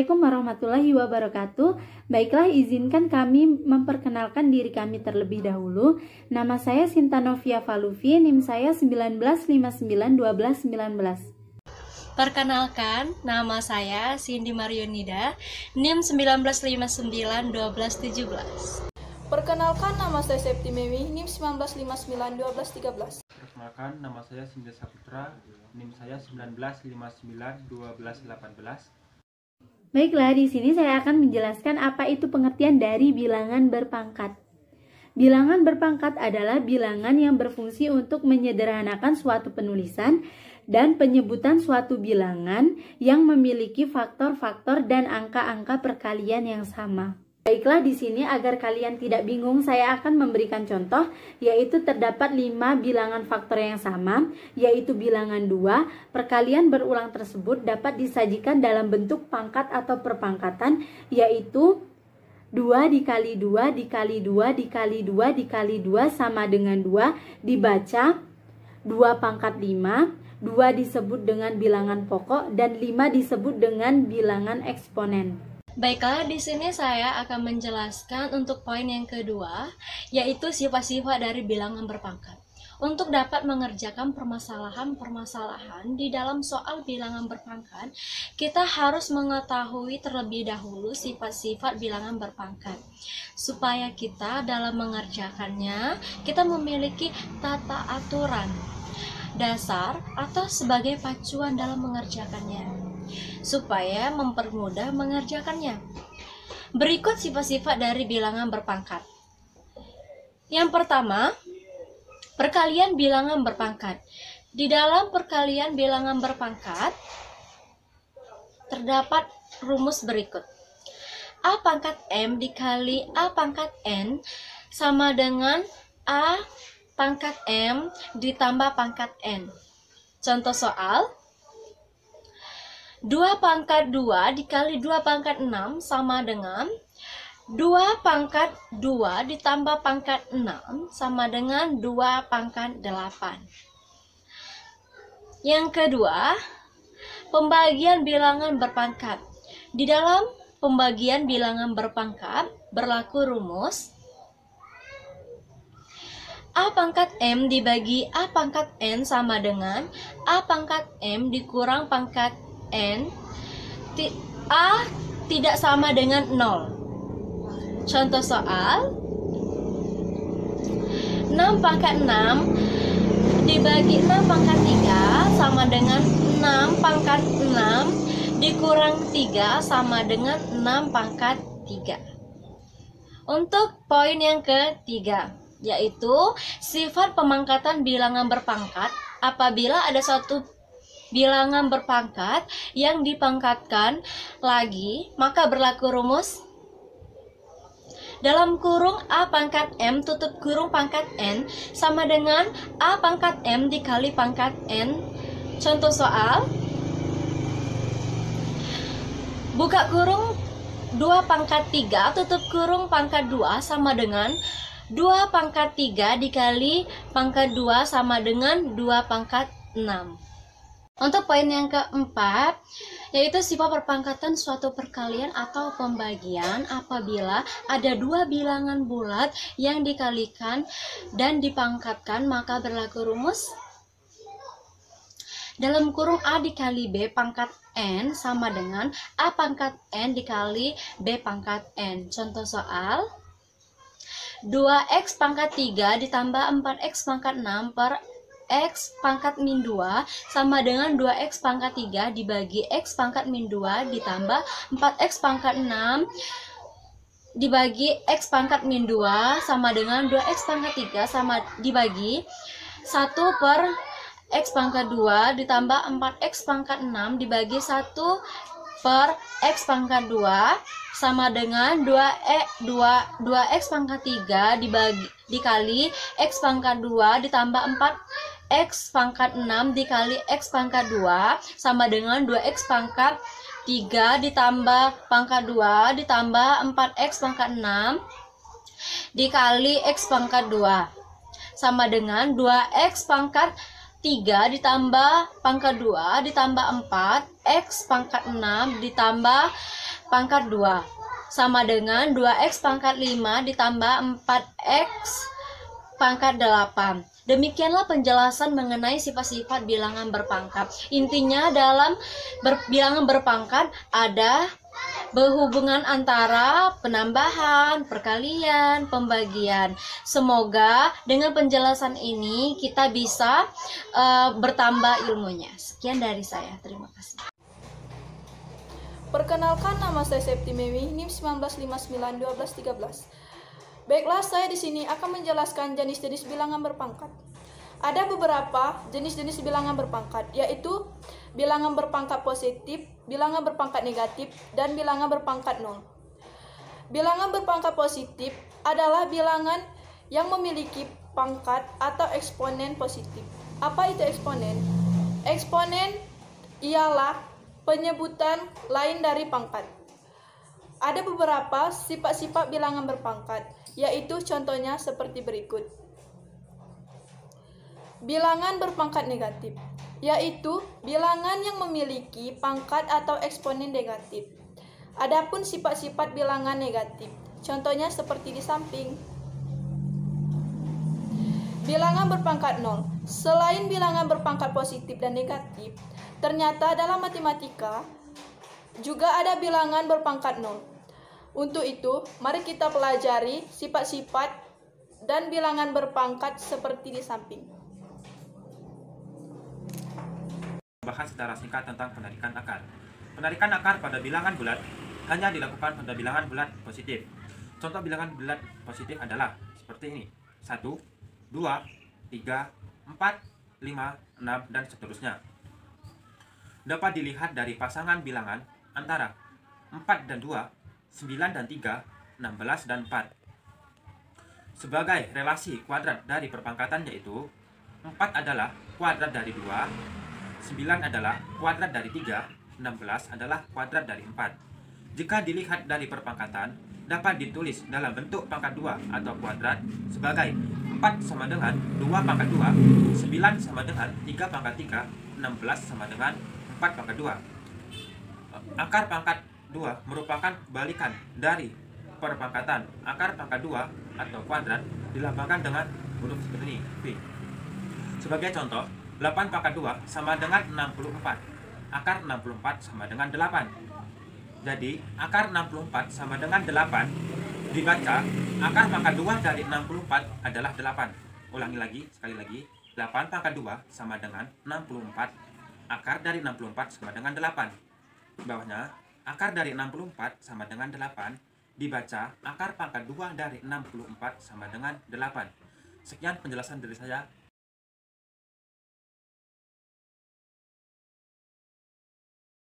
Assalamualaikum warahmatullahi wabarakatuh. Baiklah, izinkan kami memperkenalkan diri kami terlebih dahulu. Nama saya Sinta Novia Falufi, NIM saya 19591219. Perkenalkan, nama saya Cindy Marionida, NIM 19591217. Perkenalkan, nama saya Septi Mewi, NIM 19591213. Perkenalkan, nama saya Sinda Saputra, NIM saya 19591218. Baiklah, di sini saya akan menjelaskan apa itu pengertian dari bilangan berpangkat. Bilangan berpangkat adalah bilangan yang berfungsi untuk menyederhanakan suatu penulisan dan penyebutan suatu bilangan yang memiliki faktor-faktor dan angka-angka perkalian yang sama. Baiklah, di sini agar kalian tidak bingung, saya akan memberikan contoh, yaitu terdapat 5 bilangan faktor yang sama, yaitu bilangan 2. Perkalian berulang tersebut dapat disajikan dalam bentuk pangkat atau perpangkatan, yaitu 2 dikali 2 dikali 2 dikali 2 dikali 2 sama dengan 2, dibaca 2 pangkat 5, 2 disebut dengan bilangan pokok, dan 5 disebut dengan bilangan eksponen. Baiklah, di sini saya akan menjelaskan untuk poin yang kedua, yaitu sifat-sifat dari bilangan berpangkat. Untuk dapat mengerjakan permasalahan-permasalahan di dalam soal bilangan berpangkat, kita harus mengetahui terlebih dahulu sifat-sifat bilangan berpangkat. Supaya kita dalam mengerjakannya, kita memiliki tata aturan dasar atau sebagai pacuan dalam mengerjakannya, supaya mempermudah mengerjakannya. Berikut sifat-sifat dari bilangan berpangkat. Yang pertama, perkalian bilangan berpangkat. Di dalam perkalian bilangan berpangkat terdapat rumus berikut. A pangkat M dikali A pangkat N sama dengan A pangkat M ditambah pangkat N. Contoh soal, 2 pangkat 2 dikali 2 pangkat 6 sama dengan 2 pangkat 2 ditambah pangkat 6 sama dengan 2 pangkat 8. Yang kedua, pembagian bilangan berpangkat. Di dalam pembagian bilangan berpangkat berlaku rumus A pangkat M dibagi A pangkat N sama dengan A pangkat M dikurang pangkat N. A tidak sama dengan 0. Contoh soal, 6 pangkat 6 dibagi 6 pangkat 3 sama dengan 6 pangkat 6 dikurang 3 sama dengan 6 pangkat 3. Untuk poin yang ketiga, yaitu sifat pemangkatan bilangan berpangkat. Apabila ada suatu bilangan berpangkat yang dipangkatkan lagi, maka berlaku rumus dalam kurung A pangkat M tutup kurung pangkat N sama dengan A pangkat M dikali pangkat N. Contoh soal, buka kurung 2 pangkat 3 tutup kurung pangkat 2 sama dengan 2 pangkat 3 dikali pangkat 2 sama dengan 2 pangkat 6. Untuk poin yang keempat, yaitu sifat perpangkatan suatu perkalian atau pembagian apabila ada 2 bilangan bulat yang dikalikan dan dipangkatkan, maka berlaku rumus dalam kurung A dikali B pangkat N sama dengan A pangkat N dikali B pangkat N. Contoh soal, 2x pangkat 3 ditambah 4x pangkat 6 per x pangkat min 2 sama dengan 2x pangkat 3 dibagi x pangkat min 2 ditambah 4x pangkat 6 dibagi x pangkat min 2 sama dengan 2x pangkat 3 sama dibagi 1 per x pangkat 2 ditambah 4x pangkat 6 dibagi 1 per x pangkat 2 sama dengan 2x pangkat 3 dikali x pangkat 2 ditambah 4x pangkat 6 dikali x pangkat 2 sama dengan 2x pangkat 3 ditambah pangkat 2 ditambah 4x pangkat 6 dikali x pangkat 2 sama dengan 2x pangkat 3 ditambah pangkat 2 ditambah 4 X pangkat 6 ditambah pangkat 2 sama dengan 2X pangkat 5 ditambah 4X pangkat 8. Demikianlah penjelasan mengenai sifat-sifat bilangan berpangkat. Intinya dalam bilangan berpangkat ada berhubungan antara penambahan, perkalian, pembagian. Semoga dengan penjelasan ini kita bisa bertambah ilmunya. Sekian dari saya. Terima kasih. Perkenalkan, nama saya Septi Mewi, NIM 19591213. Baiklah, saya di sini akan menjelaskan jenis-jenis bilangan berpangkat. Ada beberapa jenis-jenis bilangan berpangkat, yaitu bilangan berpangkat positif, bilangan berpangkat negatif, dan bilangan berpangkat nol. Bilangan berpangkat positif adalah bilangan yang memiliki pangkat atau eksponen positif. Apa itu eksponen? Eksponen ialah penyebutan lain dari pangkat. Ada beberapa sifat-sifat bilangan berpangkat, yaitu contohnya seperti berikut. Bilangan berpangkat negatif, yaitu bilangan yang memiliki pangkat atau eksponen negatif. Adapun sifat-sifat bilangan negatif, contohnya seperti di samping. Bilangan berpangkat nol. Selain bilangan berpangkat positif dan negatif, ternyata dalam matematika juga ada bilangan berpangkat nol. Untuk itu, mari kita pelajari sifat-sifat dan bilangan berpangkat seperti di samping. Bahas secara singkat tentang penarikan akar. Penarikan akar pada bilangan bulat hanya dilakukan pada bilangan bulat positif. Contoh bilangan bulat positif adalah seperti ini: 1, 2, 3, 4, 5, 6, dan seterusnya. Dapat dilihat dari pasangan bilangan antara 4 dan 2, 9 dan 3, 16 dan 4. Sebagai relasi kuadrat dari perpangkatan yaitu 4 adalah kuadrat dari 2, 9 adalah kuadrat dari 3, 16 adalah kuadrat dari 4. Jika dilihat dari perpangkatan, dapat ditulis dalam bentuk pangkat 2 atau kuadrat sebagai 4 sama dengan 2 pangkat 2, 9 sama dengan 3 pangkat 3, 16 sama dengan 4 pangkat 2. Akar pangkat 2 merupakan balikan dari perpangkatan. Akar pangkat 2 atau kuadrat dilambangkan dengan huruf seperti ini, V. Sebagai contoh, 8 pangkat 2 sama dengan 64. Akar 64 sama dengan 8. Jadi, akar 64 sama dengan 8 dibaca, akar pangkat 2 dari 64 adalah 8. Ulangi lagi, sekali lagi. 8 pangkat 2 sama dengan 64. Akar dari 64 sama dengan 8. Bawahnya, akar dari 64 sama dengan 8 dibaca, akar pangkat 2 dari 64 sama dengan 8. Sekian penjelasan dari saya.